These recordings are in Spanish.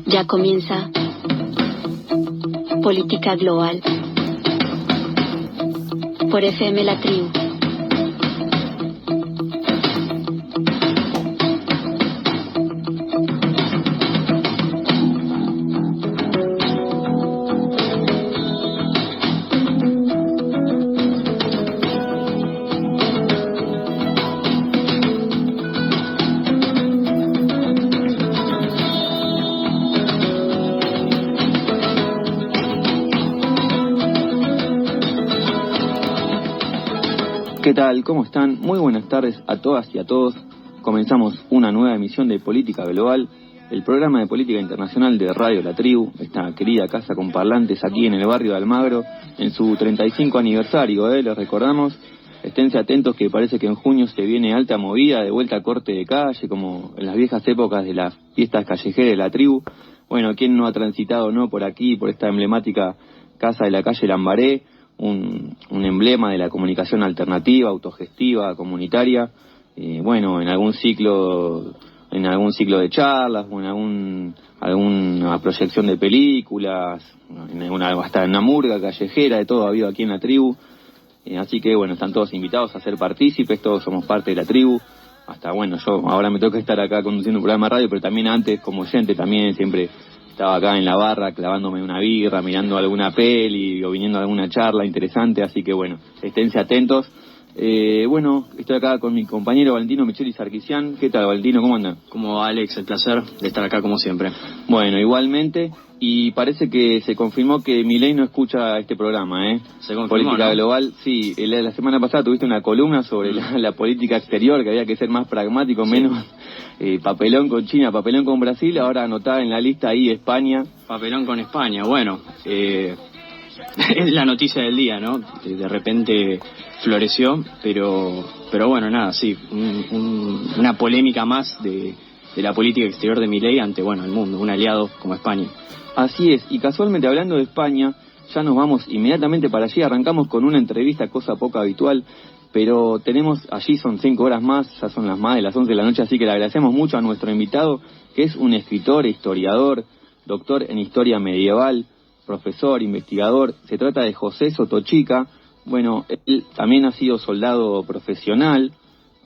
Ya comienza Política Global por FM La Tribu. ¿Qué tal? ¿Cómo están? Muy buenas tardes a todas y a todos. Comenzamos una nueva emisión de Política Global, el programa de política internacional de Radio La Tribu, esta querida casa con parlantes aquí en el barrio de Almagro, en su 35 aniversario, les recordamos. Esténse atentos que parece que en junio se viene alta movida, de vuelta a corte de calle, como en las viejas épocas de las fiestas callejeras de La Tribu. Bueno, ¿quién no ha transitado por aquí, por esta emblemática casa de la calle Lambaré? Un emblema de la comunicación alternativa, autogestiva, comunitaria, en algún ciclo de charlas, o en alguna proyección de películas, hasta en una murga callejera, de todo ha habido aquí en La Tribu, así que están todos invitados a ser partícipes, todos somos parte de La Tribu, yo ahora me toca estar acá conduciendo un programa de radio, pero también antes como oyente también siempre estaba acá en la barra clavándome una birra, mirando alguna peli o viniendo a alguna charla interesante, así que esténse atentos. Estoy acá con mi compañero Valentino Micheli Sarkisian. ¿Qué tal, Valentino? ¿Cómo anda? Como Alex, el placer de estar acá como siempre. Bueno, igualmente, y parece que se confirmó que Milei no escucha este programa, ¿eh? Se confirmó, Política ¿no? Global, sí. La semana pasada tuviste una columna sobre la política exterior, que había que ser más pragmático, menos papelón con China, papelón con Brasil. Ahora anotada en la lista ahí España. Papelón con España, es la noticia del día, ¿no? De repente floreció, pero nada, sí, una polémica más de la política exterior de Milei ante, el mundo, un aliado como España. Así es, y casualmente hablando de España, ya nos vamos inmediatamente para allí, arrancamos con una entrevista, cosa poco habitual, pero tenemos, allí son 5 horas más, ya son las más de las 11 de la noche, así que le agradecemos mucho a nuestro invitado, que es un escritor, historiador, doctor en historia medieval, profesor, investigador. Se trata de José Sotochica. Él también ha sido soldado profesional,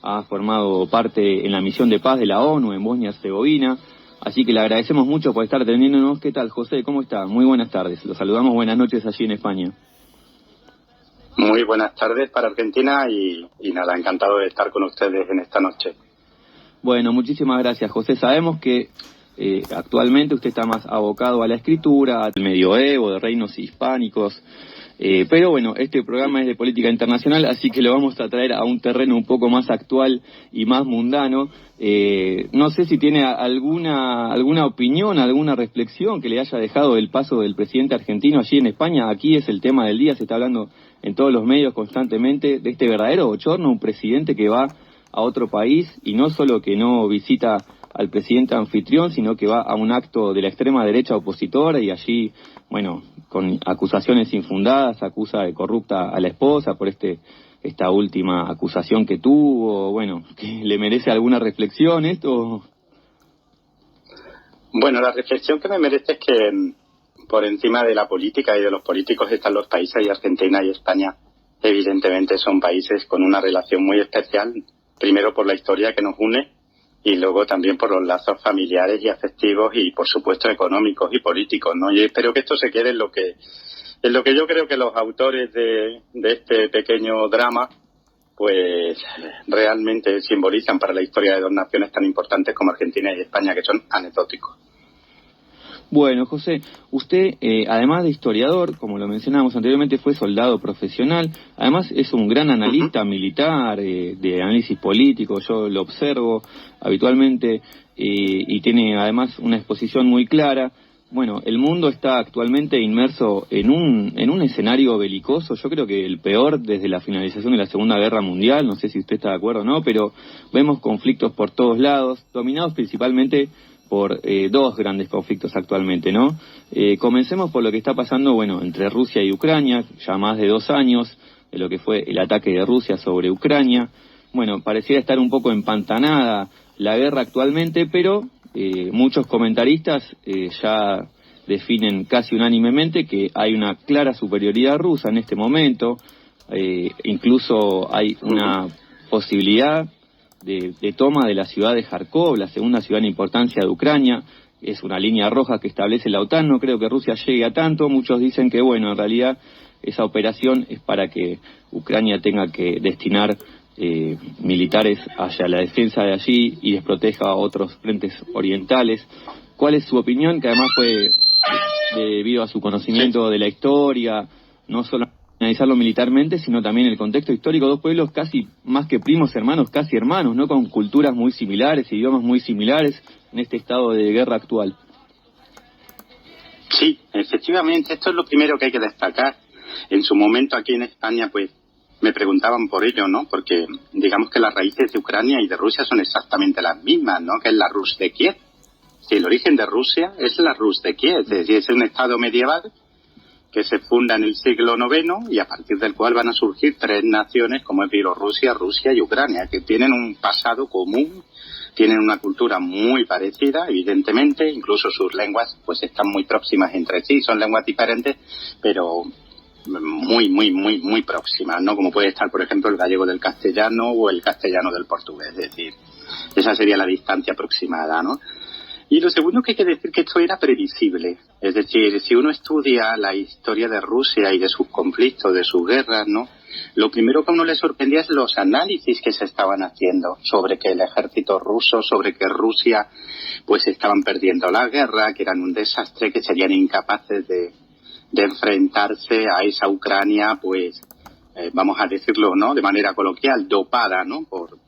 ha formado parte en la misión de paz de la ONU en Bosnia y Herzegovina, así que le agradecemos mucho por estar atendiéndonos. ¿Qué tal, José? ¿Cómo está? Muy buenas tardes. Los saludamos, buenas noches allí en España. Muy buenas tardes para Argentina y nada, encantado de estar con ustedes en esta noche. Bueno, muchísimas gracias, José. Sabemos que actualmente usted está más abocado a la escritura, al medioevo, de reinos hispánicos, pero este programa es de política internacional, así que lo vamos a traer a un terreno un poco más actual y más mundano. No sé si tiene alguna opinión, alguna reflexión que le haya dejado el paso del presidente argentino allí en España. Aquí es el tema del día, se está hablando en todos los medios constantemente de este verdadero bochorno, un presidente que va a otro país y no solo que no visita al presidente anfitrión, sino que va a un acto de la extrema derecha opositora y allí, con acusaciones infundadas, acusa de corrupta a la esposa por esta última acusación que tuvo. ¿Que le merece alguna reflexión esto? La reflexión que me merece es que por encima de la política y de los políticos están los países, y Argentina y España evidentemente son países con una relación muy especial, primero por la historia que nos une, y luego también por los lazos familiares y afectivos y por supuesto económicos y políticos, ¿no? Y espero que esto se quede en lo que yo creo que los autores de este pequeño drama pues realmente simbolizan para la historia de dos naciones tan importantes como Argentina y España, que son anecdóticos. Bueno, José, usted, además de historiador, como lo mencionábamos anteriormente, fue soldado profesional, además es un gran analista militar, de análisis político, yo lo observo habitualmente, y tiene además una exposición muy clara. El mundo está actualmente inmerso en un escenario belicoso, yo creo que el peor desde la finalización de la Segunda Guerra Mundial, no sé si usted está de acuerdo o no, pero vemos conflictos por todos lados, dominados principalmente por dos grandes conflictos actualmente, ¿no? Comencemos por lo que está pasando, entre Rusia y Ucrania, ya más de 2 años, de lo que fue el ataque de Rusia sobre Ucrania, bueno, pareciera estar un poco empantanada la guerra actualmente, pero muchos comentaristas ya definen casi unánimemente que hay una clara superioridad rusa en este momento. Incluso hay una posibilidad de toma de la ciudad de Kharkov, la segunda ciudad en importancia de Ucrania. Es una línea roja que establece la OTAN. No creo que Rusia llegue a tanto. Muchos dicen que, bueno, en realidad esa operación es para que Ucrania tenga que destinar militares hacia la defensa de allí y desproteja a otros frentes orientales. ¿Cuál es su opinión? Que además fue debido a su conocimiento de la historia, no solo analizarlo militarmente, sino también el contexto histórico. Dos pueblos casi más que primos hermanos, casi hermanos, ¿no? Con culturas muy similares, idiomas muy similares en este estado de guerra actual. Sí, efectivamente, esto es lo primero que hay que destacar. En su momento aquí en España, pues, me preguntaban por ello, ¿no? Porque digamos que las raíces de Ucrania y de Rusia son exactamente las mismas, ¿no? Que es la Rus de Kiev. Si el origen de Rusia es la Rus de Kiev, es decir, es un estado medieval que se funda en el siglo IX y a partir del cual van a surgir tres naciones como es Bielorrusia, Rusia y Ucrania, que tienen un pasado común, tienen una cultura muy parecida, evidentemente, incluso sus lenguas pues están muy próximas entre sí, son lenguas diferentes, pero muy próximas, ¿no? Como puede estar, por ejemplo, el gallego del castellano o el castellano del portugués, es decir, esa sería la distancia aproximada, ¿no? Y lo segundo que hay que decir que esto era previsible. Es decir, si uno estudia la historia de Rusia y de sus conflictos, de sus guerras, ¿no? Lo primero que a uno le sorprendía es los análisis que se estaban haciendo sobre que el ejército ruso, sobre que Rusia, pues estaban perdiendo la guerra, que eran un desastre, que serían incapaces de enfrentarse a esa Ucrania, pues, vamos a decirlo, ¿no? De manera coloquial, dopada, ¿no? Por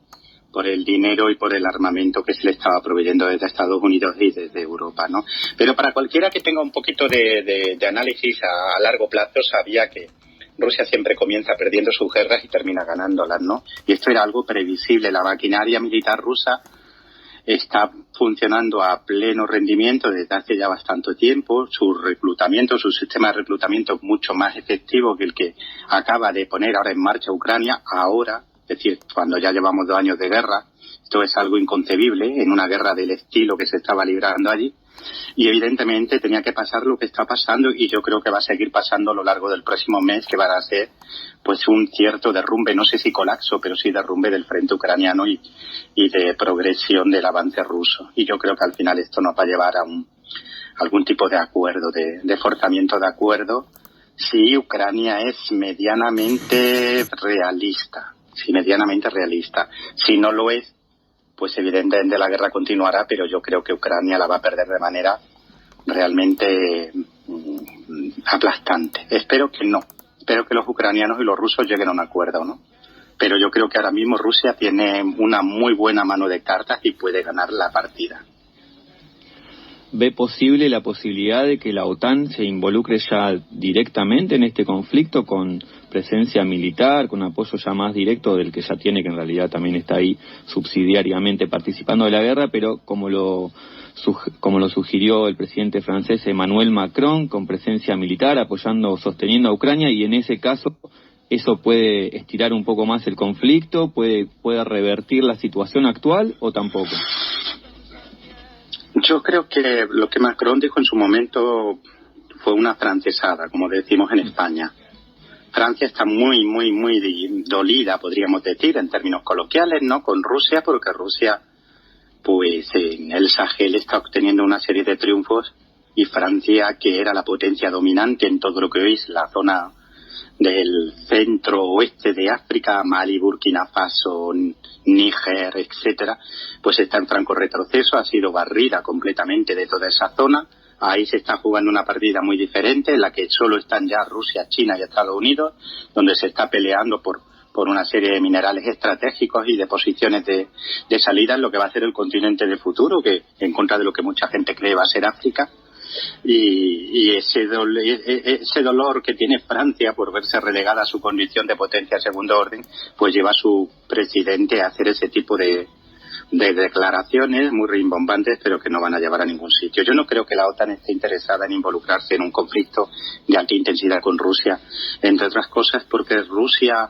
el dinero y por el armamento que se le estaba proveyendo desde Estados Unidos y desde Europa, ¿no? Pero para cualquiera que tenga un poquito de análisis a largo plazo sabía que Rusia siempre comienza perdiendo sus guerras y termina ganándolas, ¿no? Y esto era algo previsible. La maquinaria militar rusa está funcionando a pleno rendimiento desde hace ya bastante tiempo. Su sistema de reclutamiento es mucho más efectivo que el que acaba de poner ahora en marcha Ucrania ahora. Es decir, cuando ya llevamos 2 años de guerra, esto es algo inconcebible en una guerra del estilo que se estaba librando allí. Y evidentemente tenía que pasar lo que está pasando y yo creo que va a seguir pasando a lo largo del próximo mes, que van a ser pues un cierto derrumbe, no sé si colapso, pero sí derrumbe del frente ucraniano y de progresión del avance ruso. Y yo creo que al final esto nos va a llevar a algún tipo de acuerdo, de forzamiento de acuerdo, si Ucrania es medianamente realista. Si no lo es, pues evidentemente la guerra continuará, pero yo creo que Ucrania la va a perder de manera realmente aplastante. Espero que no. Espero que los ucranianos y los rusos lleguen a un acuerdo, ¿no? Pero yo creo que ahora mismo Rusia tiene una muy buena mano de cartas y puede ganar la partida. ¿Ve posible la posibilidad de que la OTAN se involucre ya directamente en este conflicto con presencia militar, con apoyo ya más directo del que ya tiene, que en realidad también está ahí subsidiariamente participando de la guerra, pero como lo sugirió el presidente francés Emmanuel Macron, con presencia militar, sosteniendo a Ucrania, y en ese caso eso puede estirar un poco más el conflicto, puede revertir la situación actual o tampoco? Yo creo que lo que Macron dijo en su momento fue una francesada, como decimos en España. Francia está muy dolida, podríamos decir, en términos coloquiales, ¿no? Con Rusia, porque Rusia, pues en el Sahel está obteniendo una serie de triunfos y Francia, que era la potencia dominante en todo lo que hoy es la zona del centro oeste de África, Mali, Burkina Faso, Níger, etcétera, pues está en franco retroceso, ha sido barrida completamente de toda esa zona. Ahí se está jugando una partida muy diferente, en la que solo están ya Rusia, China y Estados Unidos, donde se está peleando por una serie de minerales estratégicos y de posiciones de salida en lo que va a ser el continente del futuro, que en contra de lo que mucha gente cree va a ser África. Y ese dolor que tiene Francia por verse relegada a su condición de potencia de segundo orden, pues lleva a su presidente a hacer ese tipo de declaraciones muy rimbombantes, pero que no van a llevar a ningún sitio. Yo no creo que la OTAN esté interesada en involucrarse en un conflicto de alta intensidad con Rusia, entre otras cosas porque Rusia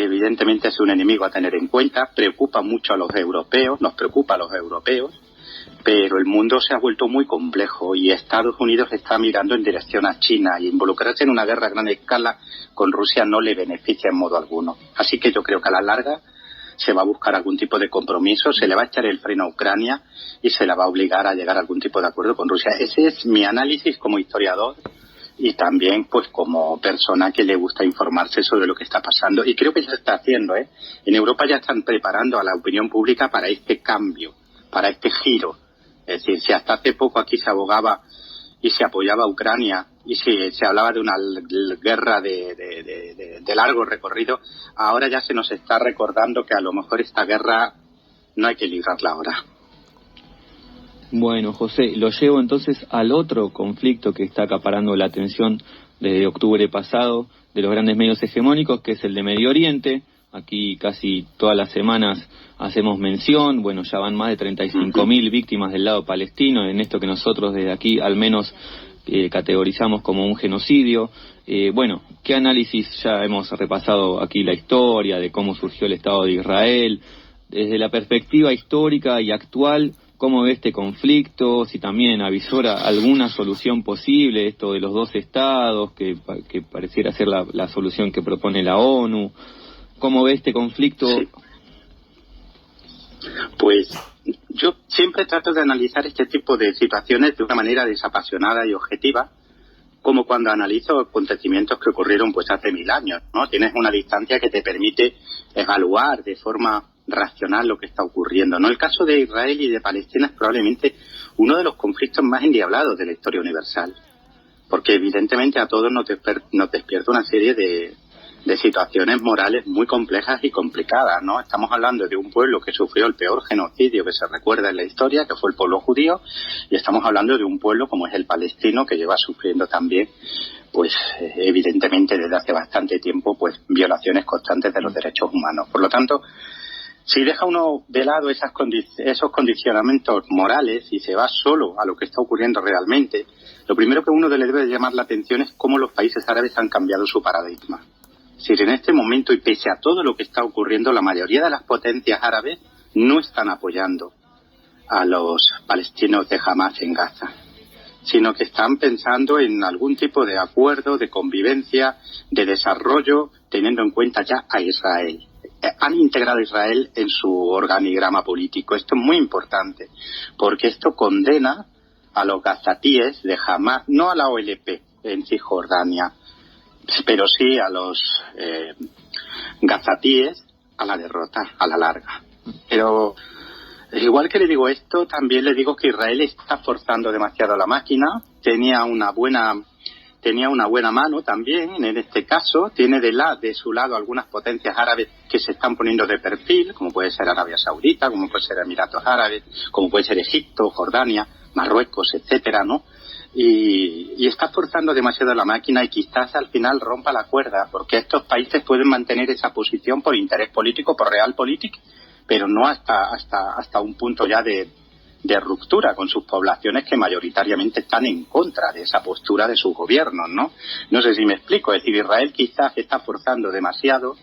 evidentemente es un enemigo a tener en cuenta, preocupa mucho a los europeos, nos preocupa a los europeos, pero el mundo se ha vuelto muy complejo y Estados Unidos está mirando en dirección a China, y involucrarse en una guerra a gran escala con Rusia no le beneficia en modo alguno. Así que yo creo que a la larga se va a buscar algún tipo de compromiso, se le va a echar el freno a Ucrania y se la va a obligar a llegar a algún tipo de acuerdo con Rusia. Ese es mi análisis como historiador y también pues como persona que le gusta informarse sobre lo que está pasando. Y creo que ya se está haciendo, ¿eh? En Europa ya están preparando a la opinión pública para este cambio, para este giro. Es decir, si hasta hace poco aquí se abogaba y se apoyaba a Ucrania y se hablaba de una guerra de largo recorrido, ahora ya se nos está recordando que a lo mejor esta guerra no hay que librarla ahora. Bueno, José, lo llevo entonces al otro conflicto que está acaparando la atención desde octubre pasado de los grandes medios hegemónicos, que es el de Medio Oriente. Aquí casi todas las semanas hacemos mención, bueno, ya van más de 35.000 víctimas del lado palestino, en esto que nosotros desde aquí al menos categorizamos como un genocidio. Bueno, ¿qué análisis? Ya hemos repasado aquí la historia de cómo surgió el Estado de Israel, desde la perspectiva histórica y actual. ¿Cómo ve este conflicto? Si también avisora alguna solución posible, esto de los dos estados, que pareciera ser la solución que propone la ONU. ¿Cómo ve este conflicto? Sí. Pues yo siempre trato de analizar este tipo de situaciones de una manera desapasionada y objetiva, como cuando analizo acontecimientos que ocurrieron pues hace 1000 años, ¿no? Tienes una distancia que te permite evaluar de forma racional lo que está ocurriendo, ¿no? El caso de Israel y de Palestina es probablemente uno de los conflictos más endiablados de la historia universal, porque evidentemente a todos nos despierta una serie de situaciones morales muy complejas y complicadas, ¿no? Estamos hablando de un pueblo que sufrió el peor genocidio que se recuerda en la historia, que fue el pueblo judío, y estamos hablando de un pueblo como es el palestino, que lleva sufriendo también, pues evidentemente desde hace bastante tiempo, pues violaciones constantes de los derechos humanos. Por lo tanto, si deja uno de lado esos condicionamientos morales y se va solo a lo que está ocurriendo realmente, lo primero que uno le debe llamar la atención es cómo los países árabes han cambiado su paradigma. Es decir, en este momento, y pese a todo lo que está ocurriendo, la mayoría de las potencias árabes no están apoyando a los palestinos de Hamás en Gaza, sino que están pensando en algún tipo de acuerdo, de convivencia, de desarrollo, teniendo en cuenta ya a Israel. Han integrado a Israel en su organigrama político. Esto es muy importante, porque esto condena a los gazatíes de Hamás, no a la OLP en Cisjordania, pero sí a los gazatíes a la derrota, a la larga. Pero igual que le digo esto, también le digo que Israel está forzando demasiado la máquina. Tenía una buena mano también en este caso. Tiene de su lado algunas potencias árabes que se están poniendo de perfil, como puede ser Arabia Saudita, como puede ser Emiratos Árabes, como puede ser Egipto, Jordania, Marruecos, etcétera, ¿no? Y está forzando demasiado la máquina y quizás al final rompa la cuerda, porque estos países pueden mantener esa posición por interés político, por realpolitik, pero no hasta un punto ya de ruptura con sus poblaciones que mayoritariamente están en contra de esa postura de sus gobiernos, ¿no? No sé si me explico. Es decir, Israel quizás está forzando demasiado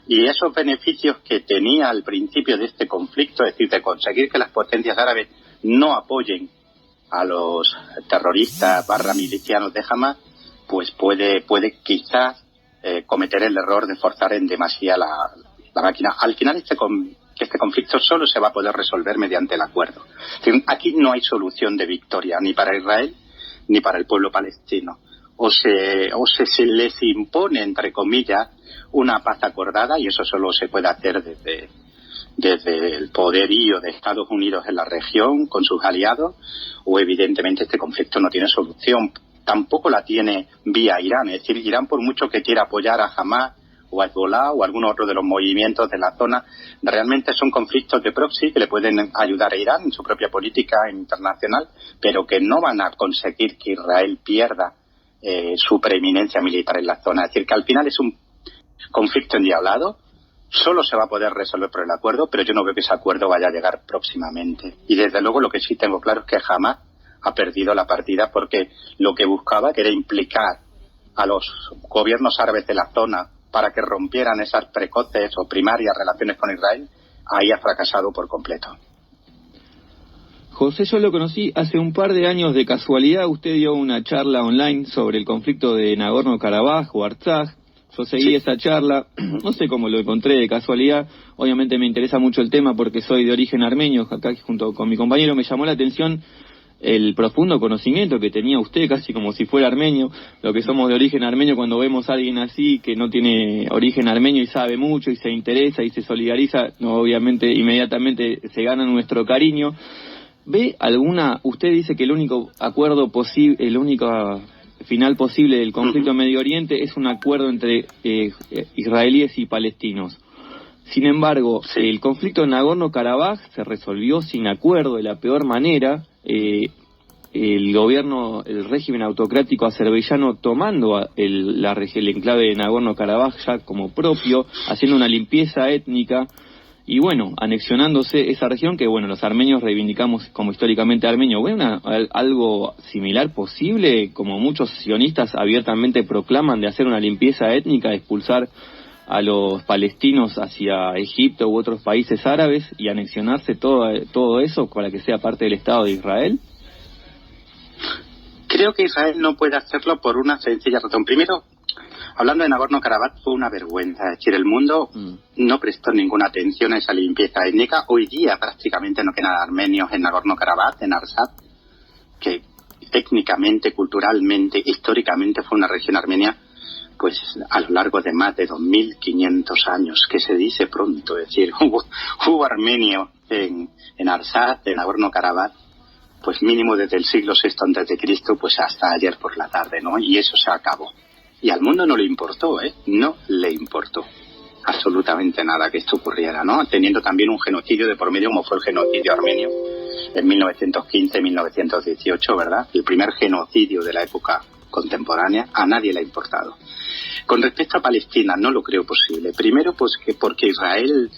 y esos beneficios que tenía al principio de este conflicto, es decir, de conseguir que las potencias árabes no apoyen a los terroristas milicianos de Hamás, pues puede quizás cometer el error de forzar en demasía la máquina. Al final este conflicto solo se va a poder resolver mediante el acuerdo. Aquí no hay solución de victoria, ni para Israel ni para el pueblo palestino. O se les impone, entre comillas, una paz acordada, y eso solo se puede hacer desde el poderío de Estados Unidos en la región con sus aliados, o evidentemente este conflicto no tiene solución. Tampoco la tiene vía Irán. Es decir, Irán, por mucho que quiera apoyar a Hamás o a Hezbollah o algún otro de los movimientos de la zona, realmente son conflictos de proxy que le pueden ayudar a Irán en su propia política internacional, pero que no van a conseguir que Israel pierda su preeminencia militar en la zona. Es decir, que al final es un conflicto endiablado. Solo se va a poder resolver por el acuerdo, pero yo no veo que ese acuerdo vaya a llegar próximamente. Y desde luego lo que sí tengo claro es que Hamás ha perdido la partida, porque lo que buscaba, que era implicar a los gobiernos árabes de la zona para que rompieran esas precoces o primarias relaciones con Israel, ahí ha fracasado por completo. José, yo lo conocí hace un par de años de casualidad. Usted dio una charla online sobre el conflicto de Nagorno-Karabaj o Artsaj. Yo seguí esa charla, no sé cómo lo encontré de casualidad. Obviamente me interesa mucho el tema porque soy de origen armenio. Acá junto con mi compañero me llamó la atención el profundo conocimiento que tenía usted, casi como si fuera armenio. Lo que somos de origen armenio, cuando vemos a alguien así que no tiene origen armenio y sabe mucho y se interesa y se solidariza, no, obviamente inmediatamente se gana nuestro cariño. ¿Ve alguna? Usted dice que el único acuerdo posible, el único final posible del conflicto en Medio Oriente es un acuerdo entre israelíes y palestinos. Sin embargo, el conflicto en Nagorno-Karabaj se resolvió sin acuerdo, de la peor manera. El gobierno, el régimen autocrático azerbaiyano tomando el enclave de Nagorno-Karabaj ya como propio, haciendo una limpieza étnica y bueno, anexionándose esa región que bueno, los armenios reivindicamos como históricamente armenio. ¿Ve algo similar posible, como muchos sionistas abiertamente proclaman, de hacer una limpieza étnica, de expulsar a los palestinos hacia Egipto u otros países árabes y anexionarse todo eso para que sea parte del Estado de Israel? Creo que Israel no puede hacerlo por una sencilla razón. Primero, hablando de Nagorno-Karabaj, fue una vergüenza. Es decir, el mundo no prestó ninguna atención a esa limpieza étnica. Hoy día prácticamente no quedan armenios en Nagorno-Karabaj, en Artsaj, que técnicamente, culturalmente, históricamente fue una región armenia, pues a lo largo de más de 2.500 años, que se dice pronto. Es decir, hubo armenios en Artsaj, en Nagorno-Karabaj, pues mínimo desde el siglo VI a.C., pues hasta ayer por la tarde, ¿no? Y eso se acabó. Y al mundo no le importó, no le importó absolutamente nada que esto ocurriera, ¿no? Teniendo también un genocidio de por medio, como fue el genocidio armenio en 1915-1918, ¿verdad? El primer genocidio de la época contemporánea, a nadie le ha importado. Con respecto a Palestina, no lo creo posible. Primero, pues que porque Israel,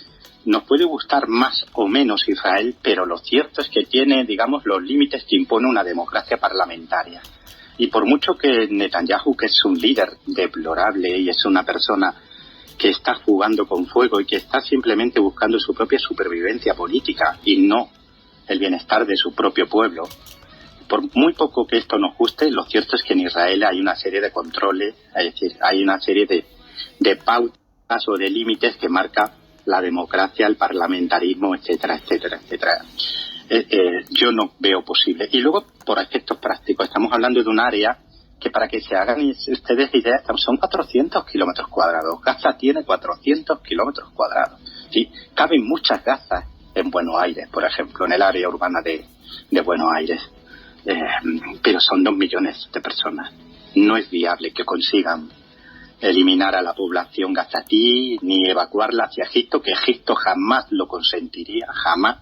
nos puede gustar más o menos Israel, pero lo cierto es que tiene, digamos, los límites que impone una democracia parlamentaria. Y por mucho que Netanyahu, que es un líder deplorable y es una persona que está jugando con fuego y que está simplemente buscando su propia supervivencia política y no el bienestar de su propio pueblo, por muy poco que esto nos guste, lo cierto es que en Israel hay una serie de controles, es decir, hay una serie de pautas o de límites que marca la democracia, el parlamentarismo, etcétera, etcétera, etcétera. Yo no veo posible. Y luego, por efectos prácticos, estamos hablando de un área que, para que se hagan ustedes ideas, son 400 kilómetros cuadrados. Gaza tiene 400 kilómetros cuadrados. ¿Sí? Caben muchas Gazas en Buenos Aires, por ejemplo, en el área urbana de Buenos Aires. Pero son 2 millones de personas. No es viable que consigan eliminar a la población gazatí ni evacuarla hacia Egipto, que Egipto jamás lo consentiría, jamás,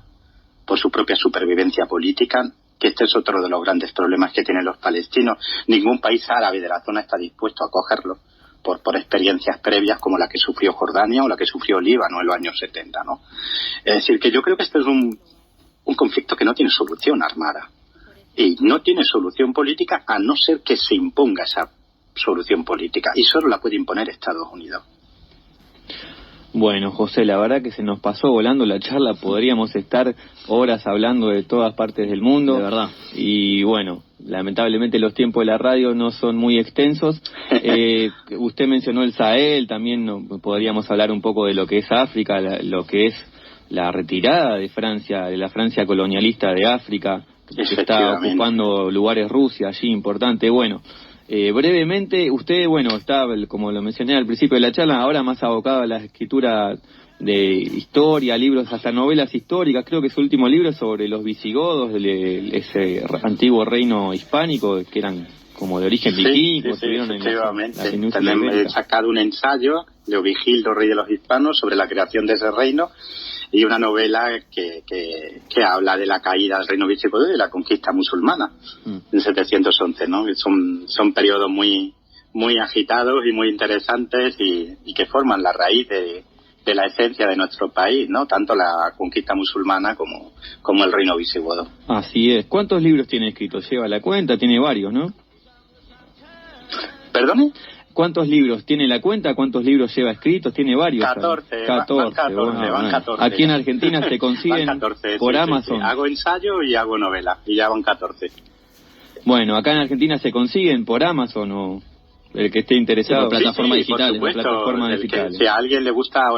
por su propia supervivencia política, que este es otro de los grandes problemas que tienen los palestinos. Ningún país árabe de la zona está dispuesto a acogerlo por experiencias previas como la que sufrió Jordania o la que sufrió Líbano en los años 70, ¿no? Es decir, que yo creo que este es un conflicto que no tiene solución armada y no tiene solución política, a no ser que se imponga esa solución política, y solo la puede imponer Estados Unidos. Bueno, José, la verdad que se nos pasó volando la charla. Podríamos estar horas hablando de todas partes del mundo. De verdad. Y bueno, lamentablemente los tiempos de la radio no son muy extensos. Usted mencionó el Sahel, también podríamos hablar un poco de lo que es África, lo que es la retirada de Francia, de la Francia colonialista de África, que está ocupando lugares Rusia allí, importante. Bueno, brevemente, usted, bueno, está, como lo mencioné al principio de la charla, ahora más abocado a la escritura de historia, libros, hasta novelas históricas. Creo que su último libro es sobre los visigodos, ese antiguo reino hispánico, que eran como de origen vikingo. Sí, efectivamente. He sacado un ensayo de Ovigildo, rey de los hispanos, sobre la creación de ese reino, y una novela que habla de la caída del reino visigodo y de la conquista musulmana en 711, ¿no? Son periodos muy muy agitados y muy interesantes y que forman la raíz de la esencia de nuestro país, ¿no? Tanto la conquista musulmana como el reino visigodo. Así es. ¿Cuántos libros tiene escritos? Lleva la cuenta, tiene varios, ¿no? ¿Perdone? ¿Cuántos libros tiene la cuenta? ¿Cuántos libros lleva escritos? Tiene varios. 14. 14. Van 14. Aquí en Argentina se consiguen 14, por sí, Amazon. Sí. Hago ensayo y hago novela, y ya van 14. Bueno, acá en Argentina se consiguen por Amazon o el que esté interesado. Por plataformas digitales. Por supuesto, plataformas digitales. Si a alguien le gusta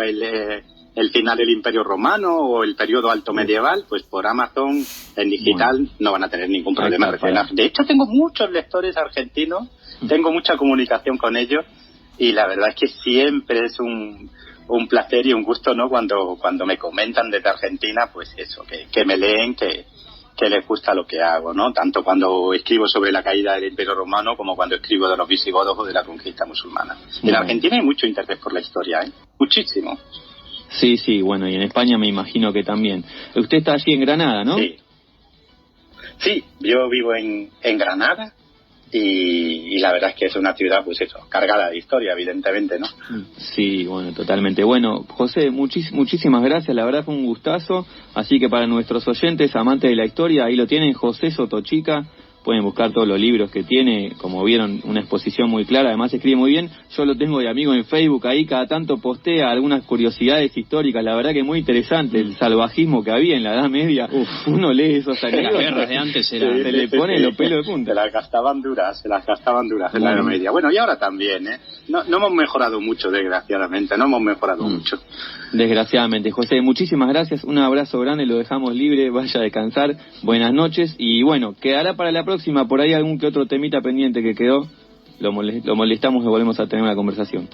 el final del Imperio Romano o el periodo alto medieval, pues por Amazon en digital no van a tener ningún problema. De hecho, tengo muchos lectores argentinos, tengo mucha comunicación con ellos y la verdad es que siempre es un placer y un gusto, ¿no? Cuando me comentan desde Argentina, pues eso, que me leen, que les gusta lo que hago, ¿no? Tanto cuando escribo sobre la caída del Imperio Romano como cuando escribo de los visigodos o de la conquista musulmana. En Argentina hay mucho interés por la historia, ¿eh? Muchísimo. Sí, bueno, y en España me imagino que también. Usted está allí en Granada, ¿no? Sí, yo vivo en Granada y la verdad es que es una ciudad, pues eso, cargada de historia, evidentemente, ¿no? Sí, bueno, totalmente. Bueno, José, muchísimas gracias, la verdad fue un gustazo. Así que para nuestros oyentes, amantes de la historia, ahí lo tienen, José Sotochica. Pueden buscar todos los libros que tiene, como vieron, una exposición muy clara, además escribe muy bien. Yo lo tengo de amigo en Facebook, ahí cada tanto postea algunas curiosidades históricas, la verdad que muy interesante, el salvajismo que había en la Edad Media. Uno lee esos anécdotas. Las guerras de antes eran... Se le pone los pelos de punta. Se las gastaban duras en la Edad Media. Bueno, y ahora también, ¿eh? No hemos mejorado mucho, desgraciadamente, mucho. Desgraciadamente. José, muchísimas gracias, un abrazo grande, lo dejamos libre, vaya a descansar, buenas noches, y bueno, quedará para la próxima, por ahí algún que otro temita pendiente que quedó, lo molestamos y volvemos a tener una conversación.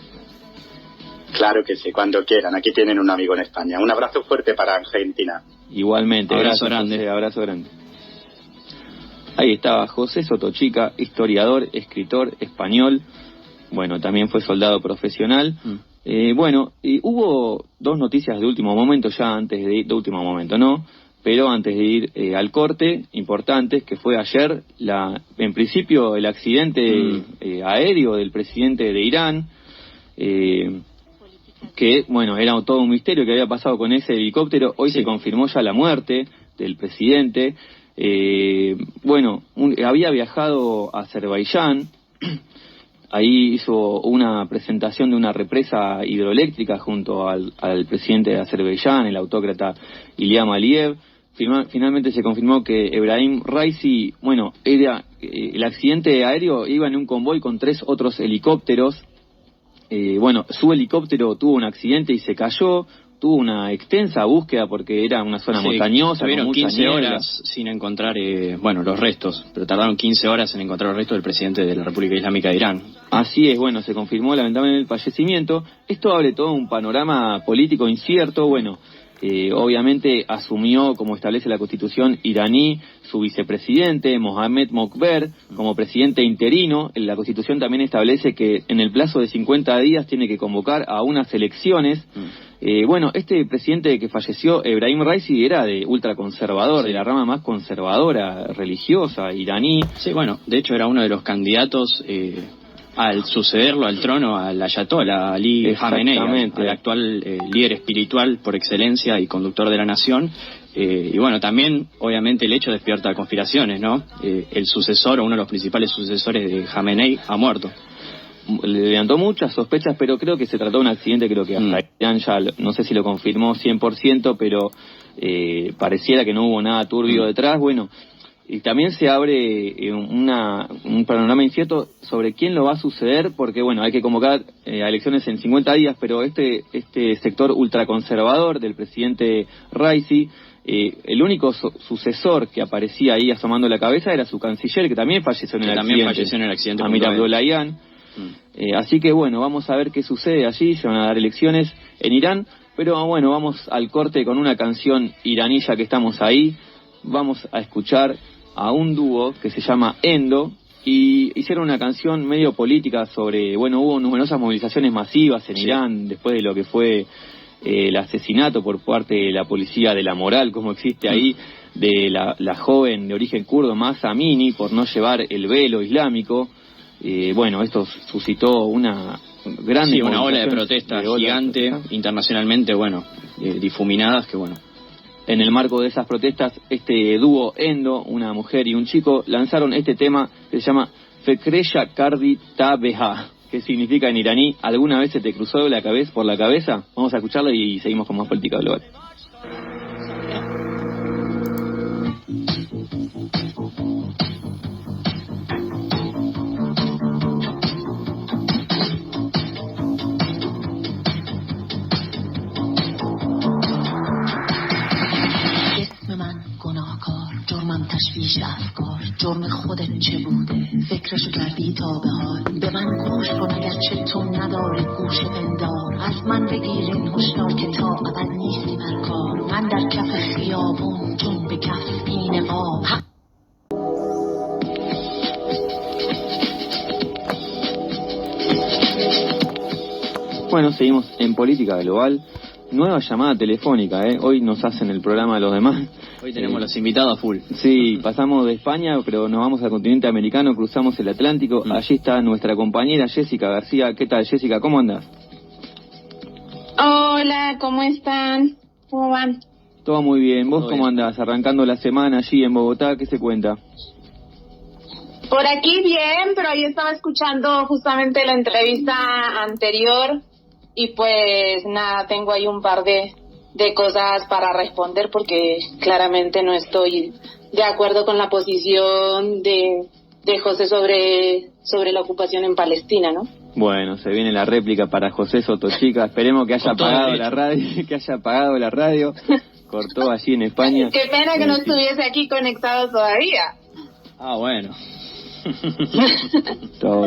Claro que sí, cuando quieran, aquí tienen un amigo en España. Un abrazo fuerte para Argentina. Igualmente, abrazo grande. José, abrazo grande. Ahí estaba José Sotochica, historiador, escritor español, bueno, también fue soldado profesional. Hubo dos noticias de último momento, ya antes de último momento, ¿no? Pero antes de ir al corte, importantes, que fue ayer, en principio, el accidente aéreo del presidente de Irán, que, bueno, era todo un misterio que había pasado con ese helicóptero. Hoy se confirmó ya la muerte del presidente. Había viajado a Azerbaiyán. Ahí hizo una presentación de una represa hidroeléctrica junto al presidente de Azerbaiyán, el autócrata Ilham Aliyev. Finalmente se confirmó que Ebrahim Raisi, el accidente aéreo iba en un convoy con 3 otros helicópteros. Su helicóptero tuvo un accidente y se cayó. Tuvo una extensa búsqueda porque era una zona montañosa. Tuvieron 15 niebla. horas sin encontrar los restos, pero tardaron 15 horas en encontrar los restos del presidente de la República Islámica de Irán. Así es, se confirmó lamentablemente el fallecimiento. Esto abre todo un panorama político incierto. Obviamente asumió, como establece la Constitución iraní, su vicepresidente, Mohamed Mokber, como presidente interino. La Constitución también establece que en el plazo de 50 días tiene que convocar a unas elecciones. Este presidente que falleció, Ebrahim Raisi, era de ultraconservador, de la rama más conservadora, religiosa, iraní. Sí, de hecho era uno de los candidatos al sucederlo al trono al ayatollah Ali Khamenei, al actual líder espiritual por excelencia y conductor de la nación. También, obviamente, el hecho despierta conspiraciones, ¿no? El sucesor, o uno de los principales sucesores de Khamenei, ha muerto. Le levantó muchas sospechas, pero creo que se trató de un accidente, creo que hasta Irán ya, no sé si lo confirmó 100%, pero pareciera que no hubo nada turbio detrás. Y también se abre un panorama incierto sobre quién lo va a suceder, porque hay que convocar a elecciones en 50 días, pero este sector ultraconservador del presidente Raisi, el único sucesor que aparecía ahí asomando la cabeza era su canciller, que también falleció en el accidente, Amir Abdollahian. Así que vamos a ver qué sucede allí. Se van a dar elecciones en Irán, pero vamos al corte con una canción iraní, ya que estamos ahí. Vamos a escuchar a un dúo que se llama Endo, y hicieron una canción medio política sobre, hubo numerosas movilizaciones masivas en Irán después de lo que fue el asesinato por parte de la policía de la moral, como existe ahí, de la joven de origen kurdo Mahsa Amini, por no llevar el velo islámico. Esto suscitó una ola de protestas gigante, internacionalmente, difuminadas, que En el marco de esas protestas, este dúo Endo, una mujer y un chico, lanzaron este tema que se llama Fekreya Kardi Ta Beha. ¿Qué significa en iraní? ¿Alguna vez se te cruzó por la cabeza? Vamos a escucharlo y seguimos con más política global. تشویش افکار جرم خودت چه بوده فکرشو کردی تا به حال به من گوش کن اگرچه تو نداری گوش پندار از من بگیر این هشدار که تا ابد نیستی بر کار من در کف خیابون جون به کف بی نقاب. Bueno, seguimos en Política Global. Nueva llamada telefónica, Hoy nos hacen el programa los demás. Hoy tenemos los invitados a full. Sí, pasamos de España, pero nos vamos al continente americano, cruzamos el Atlántico. Allí está nuestra compañera Jessica García. ¿Qué tal, Jessica? ¿Cómo andas? Hola, ¿cómo están? ¿Cómo van? Todo muy bien. ¿Vos Todo cómo bien. andás? Arrancando la semana allí en Bogotá, ¿qué se cuenta? Por aquí bien, pero ahí estaba escuchando justamente la entrevista anterior y pues nada, tengo ahí un par de cosas para responder porque claramente no estoy de acuerdo con la posición de José sobre la ocupación en Palestina, ¿no? Bueno, se viene la réplica para José Sotochica. Esperemos que haya apagado la radio, cortó allí en España. Qué pena que no estuviese aquí conectado todavía. Ah, bueno.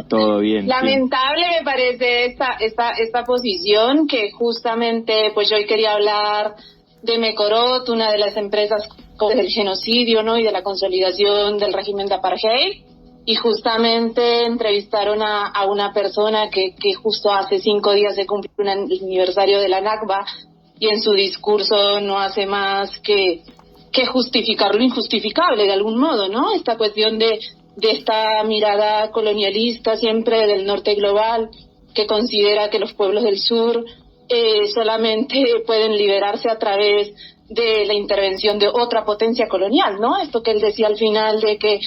todo bien. Lamentable me parece esta posición que justamente pues yo hoy quería hablar de Mekorot, una de las empresas del genocidio, ¿no? Y de la consolidación del régimen de apartheid, y justamente entrevistaron a una persona que justo hace 5 días se cumplió el aniversario de la Nakba y en su discurso no hace más que justificar lo injustificable de algún modo, ¿no? Esta cuestión de esta mirada colonialista siempre del norte global que considera que los pueblos del sur solamente pueden liberarse a través de la intervención de otra potencia colonial, ¿no? Esto que él decía al final de que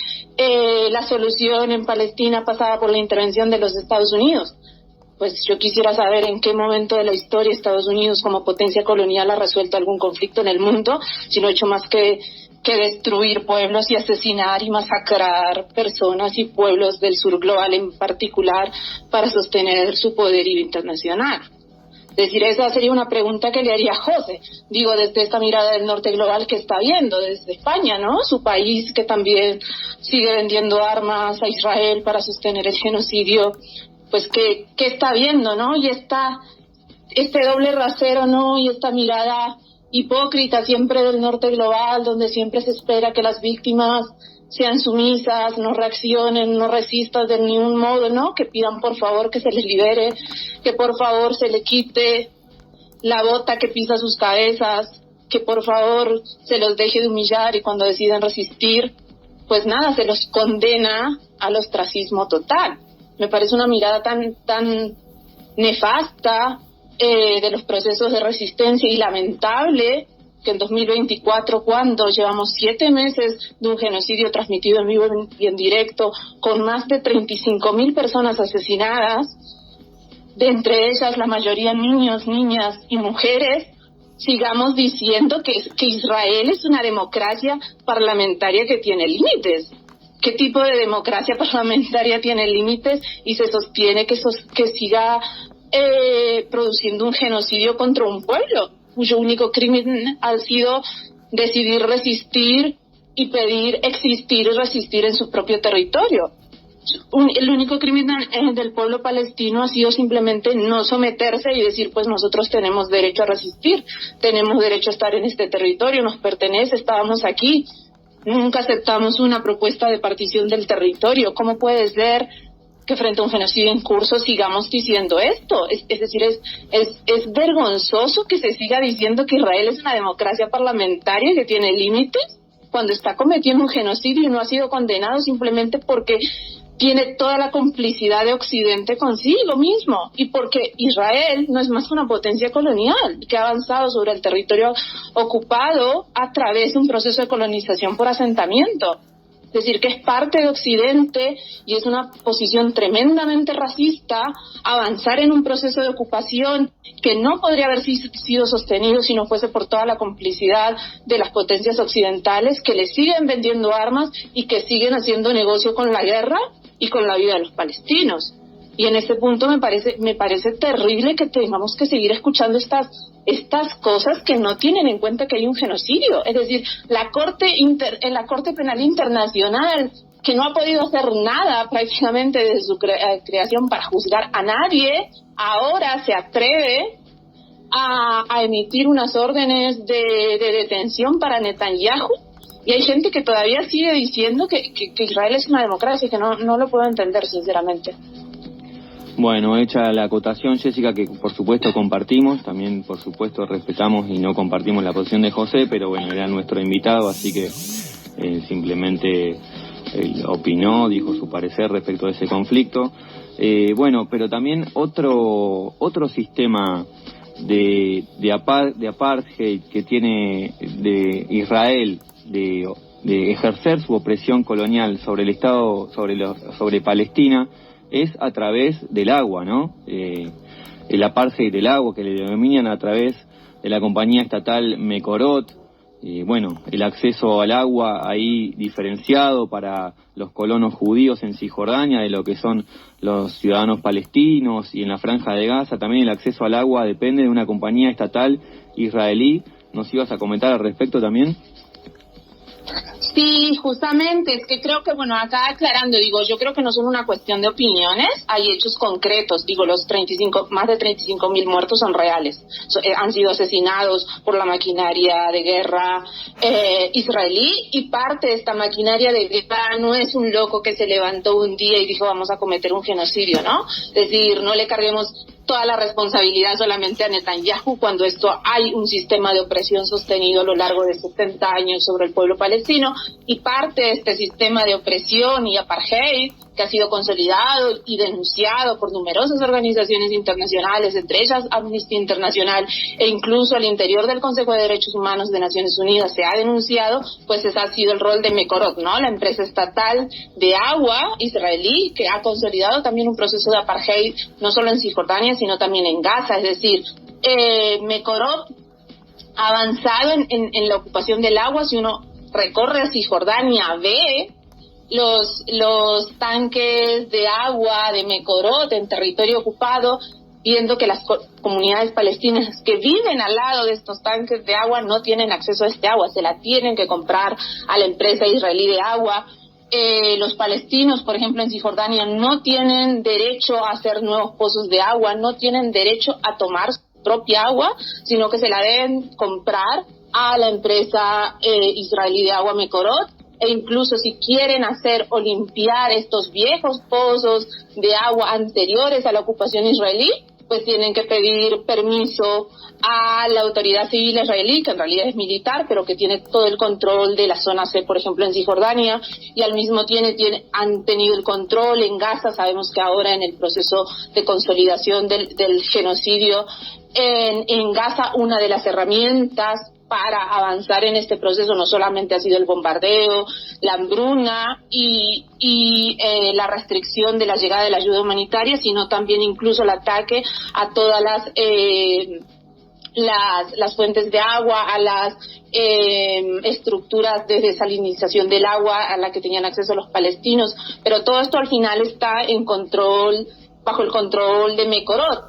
la solución en Palestina pasaba por la intervención de los Estados Unidos. Pues yo quisiera saber en qué momento de la historia Estados Unidos como potencia colonial ha resuelto algún conflicto en el mundo, si no ha hecho más que destruir pueblos y asesinar y masacrar personas y pueblos del sur global en particular para sostener su poderío internacional. Es decir, esa sería una pregunta que le haría a José, digo, desde esta mirada del norte global que está viendo desde España, ¿no? Su país que también sigue vendiendo armas a Israel para sostener el genocidio, pues que está viendo, ¿no? Y este doble rasero, ¿no? Y esta mirada hipócrita siempre del norte global, donde siempre se espera que las víctimas sean sumisas, no reaccionen, no resistan de ningún modo, ¿no? Que pidan por favor que se les libere, que por favor se le quite la bota que pisa sus cabezas, que por favor se los deje de humillar y cuando deciden resistir, pues nada, se los condena al ostracismo total. Me parece una mirada tan nefasta de los procesos de resistencia y lamentable que en 2024, cuando llevamos 7 meses de un genocidio transmitido en vivo y en directo, con más de 35.000 personas asesinadas, de entre ellas la mayoría niños, niñas y mujeres, sigamos diciendo que Israel es una democracia parlamentaria que tiene límites. ¿Qué tipo de democracia parlamentaria tiene límites y se sostiene que siga produciendo un genocidio contra un pueblo cuyo único crimen ha sido decidir resistir y pedir existir y resistir en su propio territorio? El único crimen del pueblo palestino ha sido simplemente no someterse y decir, pues nosotros tenemos derecho a resistir, tenemos derecho a estar en este territorio, nos pertenece, estábamos aquí, nunca aceptamos una propuesta de partición del territorio. ¿Cómo puede ser que frente a un genocidio en curso sigamos diciendo esto? Es decir, es vergonzoso que se siga diciendo que Israel es una democracia parlamentaria que tiene límites cuando está cometiendo un genocidio y no ha sido condenado simplemente porque tiene toda la complicidad de Occidente consigo mismo y porque Israel no es más que una potencia colonial que ha avanzado sobre el territorio ocupado a través de un proceso de colonización por asentamiento. Es decir, que es parte de Occidente y es una posición tremendamente racista avanzar en un proceso de ocupación que no podría haber sido sostenido si no fuese por toda la complicidad de las potencias occidentales que le siguen vendiendo armas y que siguen haciendo negocio con la guerra y con la vida de los palestinos. Y en ese punto me parece terrible que tengamos que seguir escuchando estas cosas que no tienen en cuenta que hay un genocidio. Es decir, en la Corte Penal Internacional, que no ha podido hacer nada prácticamente desde su creación para juzgar a nadie, ahora se atreve a emitir unas órdenes de detención para Netanyahu. Y hay gente que todavía sigue diciendo que Israel es una democracia, que no lo puedo entender, sinceramente. Bueno, hecha la acotación, Jessica, que por supuesto compartimos, también por supuesto respetamos y no compartimos la posición de José, pero bueno, era nuestro invitado, así que simplemente él opinó, dijo su parecer respecto a ese conflicto. Bueno, pero también otro sistema de apartheid que tiene de Israel, de ejercer su opresión colonial sobre el Estado, sobre Palestina, es a través del agua, ¿no? El apartheid del agua, que le denominan a través de la compañía estatal Mekorot. Bueno, el acceso al agua ahí diferenciado para los colonos judíos en Cisjordania de lo que son los ciudadanos palestinos, y en la Franja de Gaza también el acceso al agua depende de una compañía estatal israelí. ¿Nos ibas a comentar al respecto también? Sí, justamente, es que creo que, bueno, acá aclarando, yo creo que no son una cuestión de opiniones, hay hechos concretos, los más de 35.000 muertos son reales, han sido asesinados por la maquinaria de guerra israelí, y parte de esta maquinaria de guerra no es un loco que se levantó un día y dijo vamos a cometer un genocidio, ¿no? Es decir, no le carguemos toda la responsabilidad solamente a Netanyahu, cuando hay un sistema de opresión sostenido a lo largo de 70 años sobre el pueblo palestino, y parte de este sistema de opresión y apartheid que ha sido consolidado y denunciado por numerosas organizaciones internacionales, entre ellas Amnistía Internacional, e incluso al interior del Consejo de Derechos Humanos de Naciones Unidas se ha denunciado, pues ese ha sido el rol de Mekorot, ¿no? La empresa estatal de agua israelí, que ha consolidado también un proceso de apartheid, no solo en Cisjordania, sino también en Gaza. Es decir, Mekorot ha avanzado en la ocupación del agua. Si uno recorre a Cisjordania, ve los tanques de agua de Mekorot en territorio ocupado, viendo que las comunidades palestinas que viven al lado de estos tanques de agua no tienen acceso a este agua, se la tienen que comprar a la empresa israelí de agua. Los palestinos, por ejemplo, en Cisjordania no tienen derecho a hacer nuevos pozos de agua, no tienen derecho a tomar su propia agua, sino que se la deben comprar a la empresa israelí de agua Mekorot. E incluso si quieren hacer o limpiar estos viejos pozos de agua anteriores a la ocupación israelí, pues tienen que pedir permiso a la autoridad civil israelí, que en realidad es militar, pero que tiene todo el control de la zona C, por ejemplo, en Cisjordania, y al mismo han tenido el control en Gaza. Sabemos que ahora en el proceso de consolidación del genocidio en Gaza, una de las herramientas para avanzar en este proceso no solamente ha sido el bombardeo, la hambruna y la restricción de la llegada de la ayuda humanitaria, sino también incluso el ataque a todas las fuentes de agua, a las estructuras de desalinización del agua a la que tenían acceso los palestinos. Pero todo esto al final está bajo el control de Mekorot.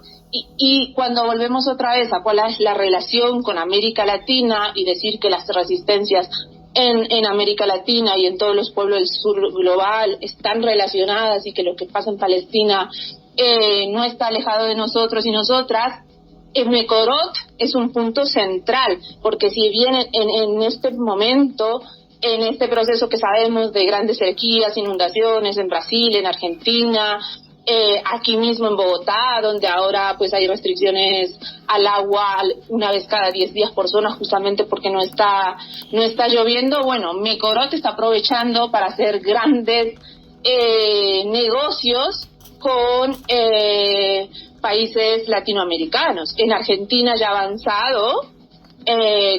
Y cuando volvemos otra vez a cuál es la relación con América Latina, y decir que las resistencias en América Latina y en todos los pueblos del sur global están relacionadas, y que lo que pasa en Palestina no está alejado de nosotros y nosotras, Mekorot es un punto central, porque si bien en este momento, en este proceso que sabemos de grandes sequías, inundaciones en Brasil, en Argentina, aquí mismo en Bogotá, donde ahora pues hay restricciones al agua una vez cada 10 días por zona, justamente porque no está lloviendo. Bueno, Mekorot está aprovechando para hacer grandes negocios con países latinoamericanos. En Argentina ya ha avanzado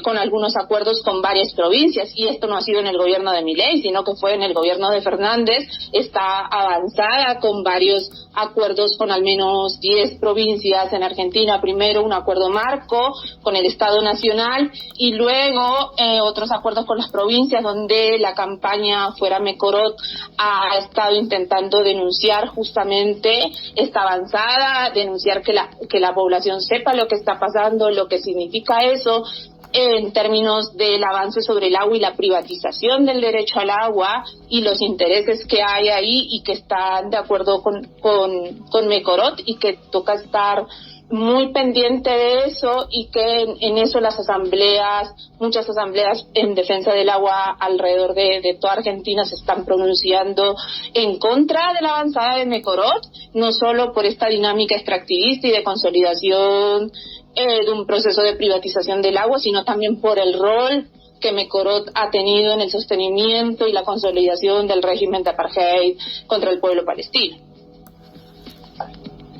con algunos acuerdos con varias provincias, y esto no ha sido en el gobierno de Milei, sino que fue en el gobierno de Fernández. Está avanzada con varios acuerdos con al menos 10 provincias en Argentina. Primero un acuerdo marco con el Estado Nacional y luego otros acuerdos con las provincias, donde la campaña Fuera Mecorot ha estado intentando denunciar justamente esta avanzada, denunciar que la población sepa lo que está pasando, lo que significa eso en términos del avance sobre el agua y la privatización del derecho al agua y los intereses que hay ahí, y que están de acuerdo con Mecorot, y que toca estar muy pendiente de eso, y que en eso muchas asambleas en defensa del agua alrededor de toda Argentina se están pronunciando en contra de la avanzada de Mecorot, no solo por esta dinámica extractivista y de consolidación de un proceso de privatización del agua, sino también por el rol que Mecorot ha tenido en el sostenimiento y la consolidación del régimen de apartheid contra el pueblo palestino.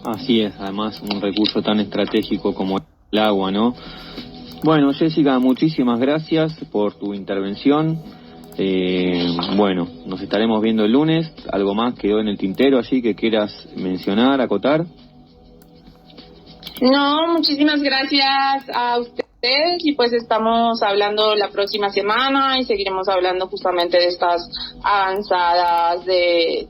Así es, además un recurso tan estratégico como el agua, ¿no? Bueno, Jessica, muchísimas gracias por tu intervención. Bueno, nos estaremos viendo el lunes. ¿Algo más quedó en el tintero allí que quieras mencionar, acotar? No, muchísimas gracias a ustedes, y pues estamos hablando la próxima semana y seguiremos hablando justamente de estas avanzadas de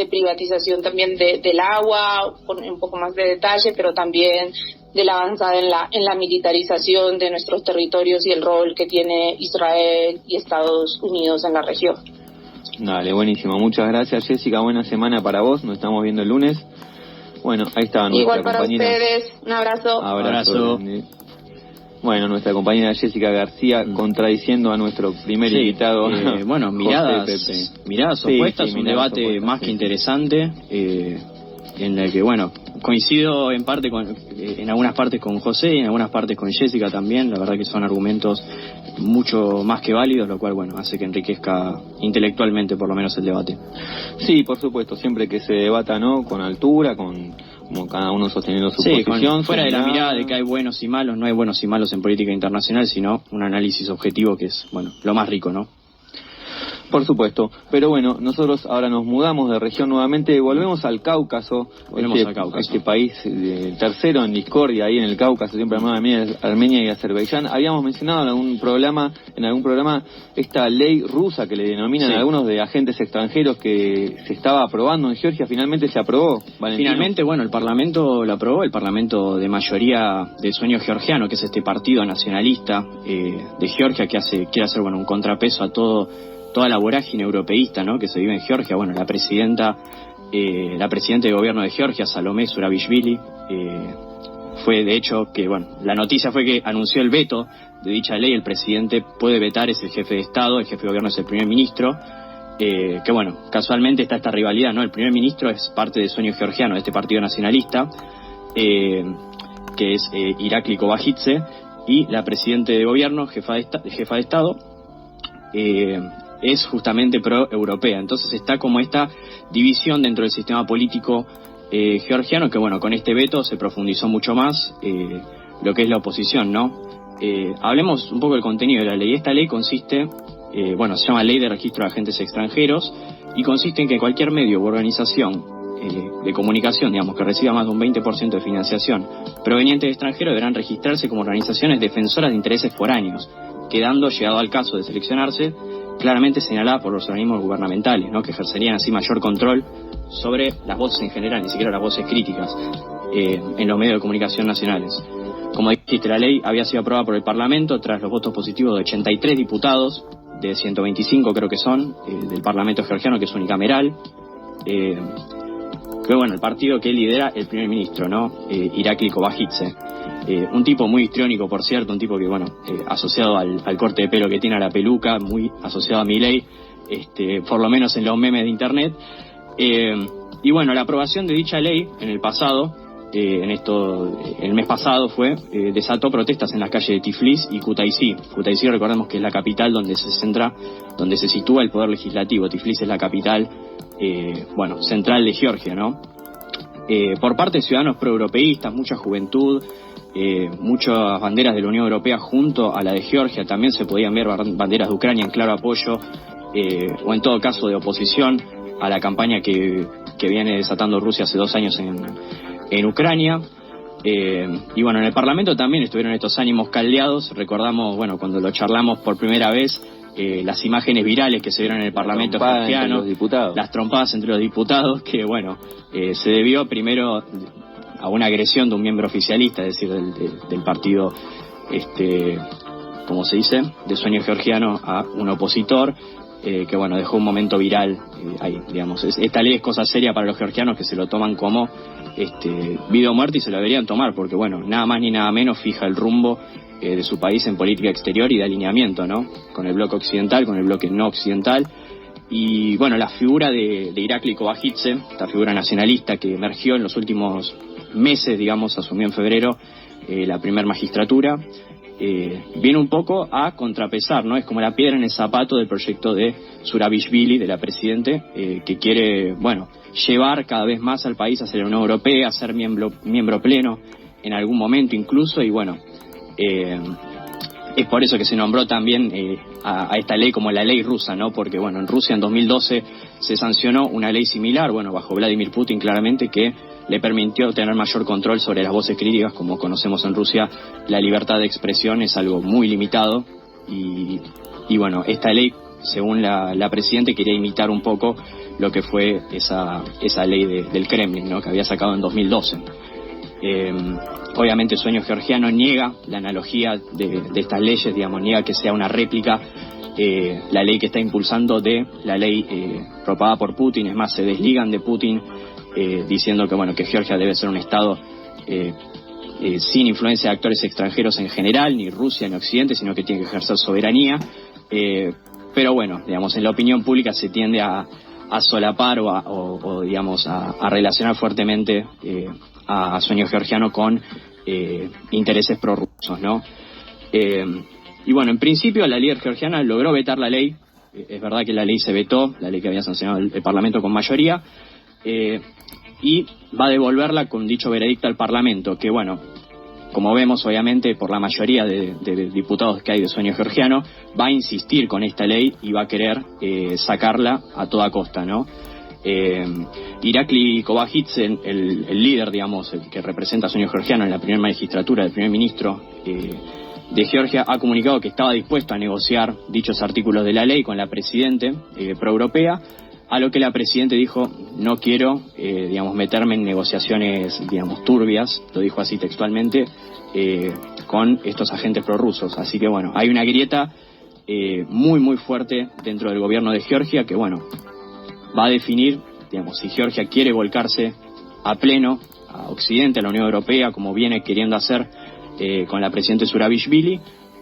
privatización también del agua, con un poco más de detalle, pero también de la avanzada en la militarización de nuestros territorios y el rol que tiene Israel y Estados Unidos en la región. Dale, buenísimo. Muchas gracias, Jessica. Buena semana para vos. Nos estamos viendo el lunes. Bueno, ahí está nuestra Igual para compañera. Ustedes, un abrazo. Abrazo. Bueno, nuestra compañera Jessica García contradiciendo a nuestro primer invitado. Bueno, miradas opuestas, un debate opuestas, más que interesante, en el que, bueno, coincido en parte en algunas partes con José y en algunas partes con Jessica también. La verdad que son argumentos mucho más que válidos, lo cual, bueno, hace que enriquezca intelectualmente por lo menos el debate. Sí, por supuesto, siempre que se debata, ¿no?, con altura, como cada uno sosteniendo su posición. Fuera de la mirada de que hay buenos y malos, no hay buenos y malos en política internacional, sino un análisis objetivo que es, bueno, lo más rico, ¿no? Por supuesto, pero bueno, nosotros ahora nos mudamos de región nuevamente, volvemos al Cáucaso, este país tercero en discordia ahí en el Cáucaso, siempre Armenia y Azerbaiyán. Habíamos mencionado en algún programa esta ley rusa que le denominan algunos de agentes extranjeros, que se estaba aprobando en Georgia. Finalmente se aprobó, Valentino. Finalmente, bueno, el Parlamento lo aprobó, el Parlamento de mayoría del Sueño Georgiano, que es este partido nacionalista de Georgia que quiere hacer, bueno, un contrapeso a toda la vorágine europeísta, ¿no?, que se vive en Georgia. Bueno, la presidenta de gobierno de Georgia, Salomé Zurabishvili, fue de hecho que, bueno, la noticia fue que anunció el veto de dicha ley. El presidente puede vetar, es el jefe de Estado, el jefe de gobierno es el primer ministro, que, bueno, casualmente está esta rivalidad, ¿no? El primer ministro es parte del Sueño Georgiano, de este partido nacionalista, que es Irakli Kobakhidze, y la presidenta de gobierno, jefa de Estado, es justamente pro-europea. Entonces está como esta división dentro del sistema político georgiano, que, bueno, con este veto se profundizó mucho más lo que es la oposición, ¿no? Hablemos un poco del contenido de la ley. Esta ley consiste, se llama Ley de Registro de Agentes Extranjeros, y consiste en que cualquier medio u organización de comunicación, digamos, que reciba más de un 20% de financiación proveniente de extranjeros, deberán registrarse como organizaciones defensoras de intereses foráneos, quedando, llegado al caso de seleccionarse, claramente señalada por los organismos gubernamentales, ¿no?, que ejercerían así mayor control sobre las voces en general, ni siquiera las voces críticas, en los medios de comunicación nacionales. Como dijiste, la ley había sido aprobada por el Parlamento tras los votos positivos de 83 diputados, de 125 creo que son, del Parlamento georgiano, que es unicameral, que, bueno, el partido que lidera el primer ministro, ¿no?, Irakli Kobakhidze. Un tipo muy histriónico, por cierto, un tipo que, bueno, asociado al corte de pelo que tiene, a la peluca, muy asociado a Milei, por lo menos en los memes de internet. Y bueno, la aprobación de dicha ley en el pasado, el mes pasado desató protestas en las calles de Tiflis y Kutaisi. Kutaisi, recordemos que es la capital donde se sitúa el poder legislativo. Tiflis es la capital, central de Georgia, ¿no? por parte de ciudadanos proeuropeístas, mucha juventud, muchas banderas de la Unión Europea junto a la de Georgia. También se podían ver banderas de Ucrania en claro apoyo, o en todo caso de oposición a la campaña que viene desatando Rusia hace 2 años en Ucrania. Y bueno, en el Parlamento también estuvieron estos ánimos caldeados. Recordamos, bueno, cuando lo charlamos por primera vez, las imágenes virales que se vieron en el Parlamento georgiano, las trompadas entre los diputados, que bueno, se debió primero a una agresión de un miembro oficialista, es decir, del partido, como se dice, de Sueño Georgiano, a un opositor, que bueno, dejó un momento viral ahí, digamos. Esta ley es cosa seria para los georgianos, que se lo toman como vida o muerte, y se lo deberían tomar, porque bueno, nada más ni nada menos fija el rumbo de su país en política exterior y de alineamiento, ¿no? Con el bloque occidental, con el bloque no occidental. Y bueno, la figura de Irakli Kobakhidze, esta figura nacionalista que emergió en los últimos meses, digamos, asumió en febrero la primer magistratura, viene un poco a contrapesar, ¿no? Es como la piedra en el zapato del proyecto de Zurabishvili, de la presidente, que quiere, bueno, llevar cada vez más al país hacia la Unión Europea, a ser miembro pleno en algún momento incluso. Y bueno, es por eso que se nombró también a esta ley como la ley rusa, ¿no? Porque bueno, en Rusia en 2012 se sancionó una ley similar, bueno, bajo Vladimir Putin claramente, que le permitió tener mayor control sobre las voces críticas. Como conocemos en Rusia, la libertad de expresión es algo muy limitado, y bueno, esta ley, según la presidenta, quería imitar un poco lo que fue esa ley del Kremlin, ¿no? Que había sacado en 2012. Obviamente Sueño Georgiano niega la analogía de estas leyes, digamos, niega que sea una réplica la ley que está impulsando de la ley propagada por Putin. Es más, se desligan de Putin, diciendo que bueno, que Georgia debe ser un estado sin influencia de actores extranjeros en general, ni Rusia ni Occidente, sino que tiene que ejercer soberanía. Pero bueno, digamos, en la opinión pública se tiende a solapar o digamos a relacionar fuertemente a Sueño Georgiano con intereses prorrusos, ¿no? Y bueno, en principio la líder georgiana logró vetar la ley. Es verdad que la ley se vetó, la ley que había sancionado el Parlamento con mayoría, y va a devolverla con dicho veredicto al Parlamento, que bueno, como vemos, obviamente, por la mayoría de diputados que hay de Sueño Georgiano, va a insistir con esta ley y va a querer sacarla a toda costa, ¿no? Irakli Kobakhidze, el líder, digamos, el que representa a Sueño Georgiano en la primera magistratura del primer ministro de Georgia, ha comunicado que estaba dispuesto a negociar dichos artículos de la ley con la presidente proeuropea, a lo que la presidenta dijo: no quiero, digamos, meterme en negociaciones, digamos, turbias, lo dijo así textualmente, con estos agentes prorrusos. Así que bueno, hay una grieta muy muy fuerte dentro del gobierno de Georgia, que bueno, va a definir, digamos, si Georgia quiere volcarse a pleno a Occidente, a la Unión Europea, como viene queriendo hacer con la presidenta Zurabishvili,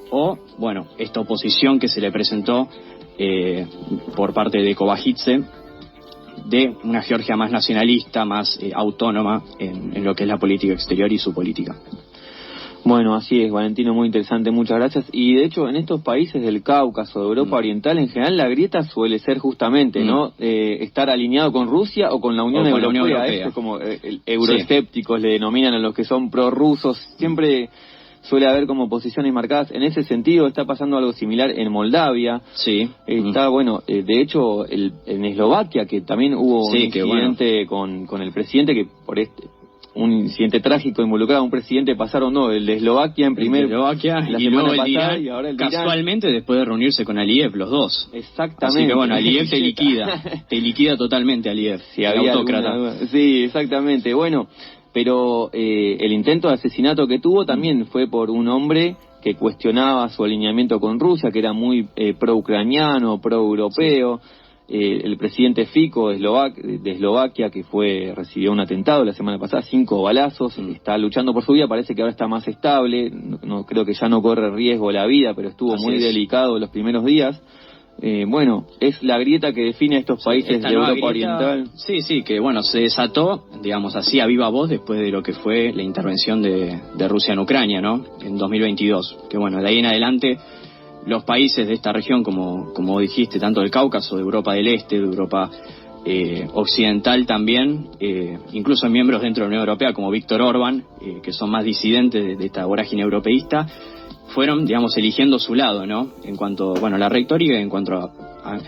o bueno, esta oposición que se le presentó por parte de Kobakhidze, de una Georgia más nacionalista, más autónoma en lo que es la política exterior y su política. Bueno, así es, Valentino, muy interesante, muchas gracias. Y de hecho, en estos países del Cáucaso, de Europa Oriental, en general la grieta suele ser justamente, ¿no? Estar alineado con Rusia o con la Unión Europea. Esto es como euroescépticos, le denominan a los que son prorrusos. Siempre suele haber como posiciones marcadas. En este sentido está pasando algo similar en Moldavia. Sí. Está, bueno, de hecho, en Eslovaquia, que también hubo un incidente con el presidente, que por un incidente trágico involucrado a un presidente, pasaron el de Eslovaquia en primer, y luego el Irán, y ahora el casualmente Irán, después de reunirse con Aliyev, los dos. Exactamente. Así que bueno, Aliyev te liquida totalmente, Aliyev, si había autócrata. Sí, exactamente. Bueno, pero el intento de asesinato que tuvo también fue por un hombre que cuestionaba su alineamiento con Rusia, que era muy pro-ucraniano, pro-europeo. El presidente Fico de Eslovaquia, que recibió un atentado la semana pasada, 5 balazos, está luchando por su vida, parece que ahora está más estable, no creo que ya no corre riesgo la vida, pero estuvo muy delicado los primeros días. Bueno, es la grieta que define a estos países de Europa Oriental. Sí, que bueno, se desató, digamos así, a viva voz después de lo que fue la intervención de Rusia en Ucrania, ¿no? En 2022. Que bueno, de ahí en adelante los países de esta región, como dijiste, tanto del Cáucaso, de Europa del Este, de Europa occidental también, incluso miembros dentro de la Unión Europea como Víctor Orbán, que son más disidentes de esta vorágine europeísta, fueron, digamos, eligiendo su lado, ¿no? En cuanto, bueno, a la retórica y en cuanto a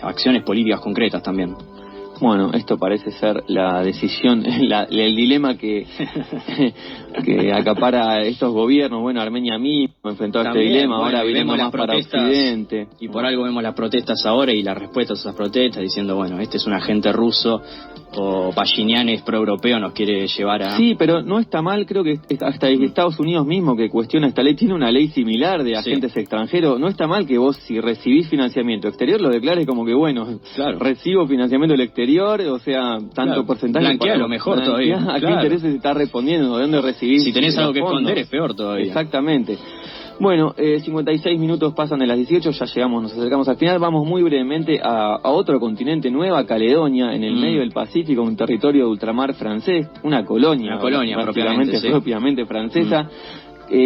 acciones políticas concretas también. Bueno, esto parece ser la decisión, el dilema que acapara estos gobiernos. Bueno, Armenia mismo enfrentó a este dilema, bueno, ahora veremos más para Occidente. Y por algo vemos las protestas ahora y las respuestas a esas protestas diciendo, bueno, este es un agente ruso, o Pashinian es pro-europeo, nos quiere llevar a... Sí, pero no está mal, creo que hasta Estados Unidos mismo que cuestiona esta ley, tiene una ley similar de agentes extranjeros. No está mal que vos, si recibís financiamiento exterior, lo declares como que, bueno, recibo financiamiento del exterior, o sea, tanto porcentaje... Blanquea lo mejor todavía. ¿A qué intereses se está respondiendo? ¿De dónde recibís? Si tenés algo que esconder, es peor todavía. Exactamente. Bueno, 56 minutos pasan de las 18, ya llegamos, nos acercamos al final. Vamos muy brevemente a otro continente, Nueva Caledonia, en el medio del Pacífico, un territorio de ultramar francés, una colonia propiamente francesa.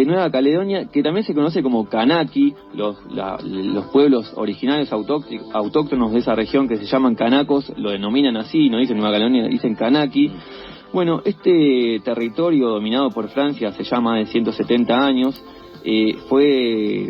Nueva Caledonia, que también se conoce como Kanaki, los pueblos originarios autóctonos de esa región que se llaman kanakos, lo denominan así, no dicen Nueva Caledonia, dicen Kanaki. Bueno, este territorio dominado por Francia hace ya más de 170 años, fue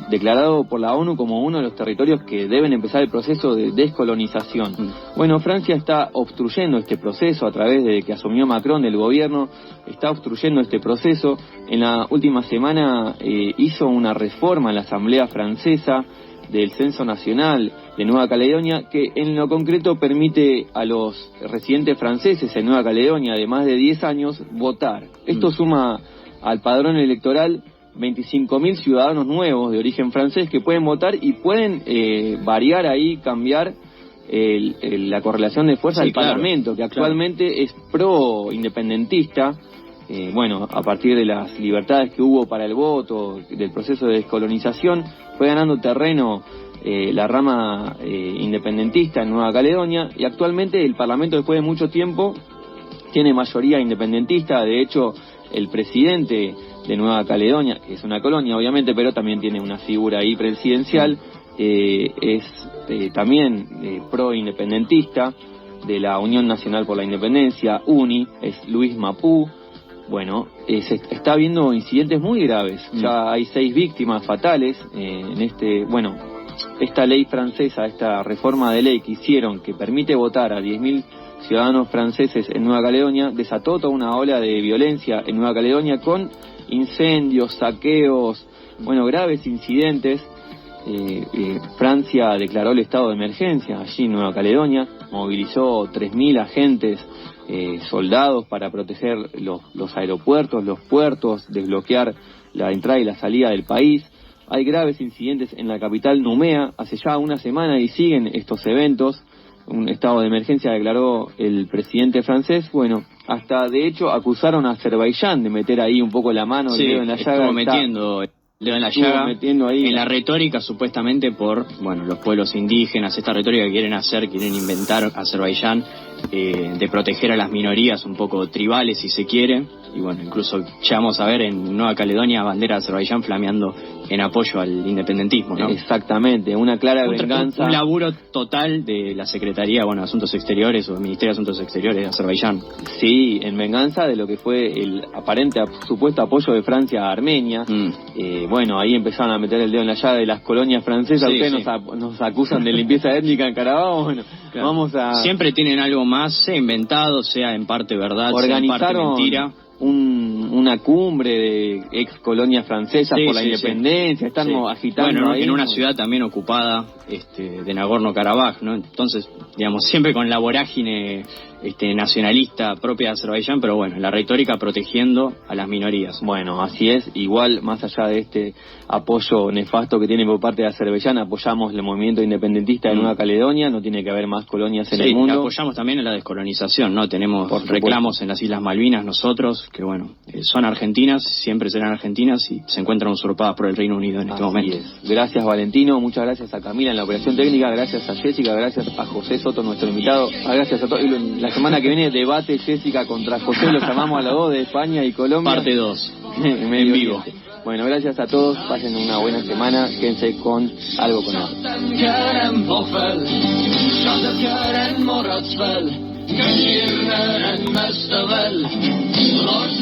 declarado por la ONU como uno de los territorios que deben empezar el proceso de descolonización. Bueno, Francia está obstruyendo este proceso a través de que asumió Macron del gobierno, está obstruyendo este proceso. En la última semana hizo una reforma en la Asamblea Francesa del Censo Nacional de Nueva Caledonia, que en lo concreto permite a los residentes franceses en Nueva Caledonia de más de 10 años votar. Esto suma al padrón electoral 25.000 ciudadanos nuevos de origen francés que pueden votar y pueden variar ahí, cambiar la correlación de fuerza del Parlamento, que actualmente es pro-independentista. Bueno, a partir de las libertades que hubo para el voto, del proceso de descolonización, fue ganando terreno la rama independentista en Nueva Caledonia, y actualmente el Parlamento, después de mucho tiempo, tiene mayoría independentista. De hecho, el presidente de Nueva Caledonia, que es una colonia obviamente, pero también tiene una figura ahí presidencial, es también pro-independentista de la Unión Nacional por la Independencia, UNI, es Luis Mapú. Bueno, se está habiendo incidentes muy graves, ya hay 6 víctimas fatales en esta ley francesa, esta reforma de ley que hicieron, que permite votar a 10.000 ciudadanos franceses en Nueva Caledonia, desató toda una ola de violencia en Nueva Caledonia con incendios, saqueos, bueno, graves incidentes. Francia declaró el estado de emergencia allí en Nueva Caledonia, movilizó 3.000 agentes, soldados para proteger los aeropuertos, los puertos, desbloquear la entrada y la salida del país. Hay graves incidentes en la capital Numea hace ya una semana y siguen estos eventos. Un estado de emergencia declaró el presidente francés. Bueno, hasta de hecho acusaron a Azerbaiyán de meter ahí un poco la mano, el dedo en la llaga. Estuvo metiendo el dedo en la llaga ahí en la retórica, supuestamente por, bueno, los pueblos indígenas, esta retórica que quieren inventar Azerbaiyán, de proteger a las minorías un poco tribales, si se quiere. Y bueno, incluso ya vamos a ver en Nueva Caledonia bandera de Azerbaiyán flameando en apoyo al independentismo, ¿no? Exactamente, una clara venganza. Un laburo total de la Secretaría, bueno, de Asuntos Exteriores o del Ministerio de Asuntos Exteriores de Azerbaiyán. Sí, en venganza de lo que fue el aparente supuesto apoyo de Francia a Armenia. Bueno, ahí empezaron a meter el dedo en la llaga de las colonias francesas. Ustedes nos acusan de limpieza étnica en Carabobo. Bueno, claro. Vamos a... Siempre tienen algo más, sea inventado, sea en parte verdad, sea en parte mentira. Una cumbre de ex colonias francesas por la independencia, están agitando. Bueno, ahí, en una ciudad también ocupada de Nagorno-Karabaj, ¿no? Entonces, digamos, siempre con la vorágine nacionalista propia de Azerbaiyán, pero bueno, la retórica protegiendo a las minorías. Bueno, así es. Igual, más allá de este apoyo nefasto que tiene por parte de Azerbaiyán, apoyamos el movimiento independentista de Nueva Caledonia. No tiene que haber más colonias en el mundo. Apoyamos también en la descolonización, ¿no? Tenemos reclamos en las Islas Malvinas nosotros, que bueno, son argentinas, siempre serán argentinas y se encuentran usurpadas por el Reino Unido en este momento. Gracias, Valentino, muchas gracias a Camila en la operación técnica, gracias a Jessica, gracias a José Soto, nuestro invitado, gracias a todos. La semana que viene debate Jessica contra José, lo llamamos a los dos de España y Colombia. Parte 2, en vivo. Bueno, gracias a todos, pasen una buena semana, quédense con Algo con Algo. شادکر en morratsväll kan girna en mest av väl. Lars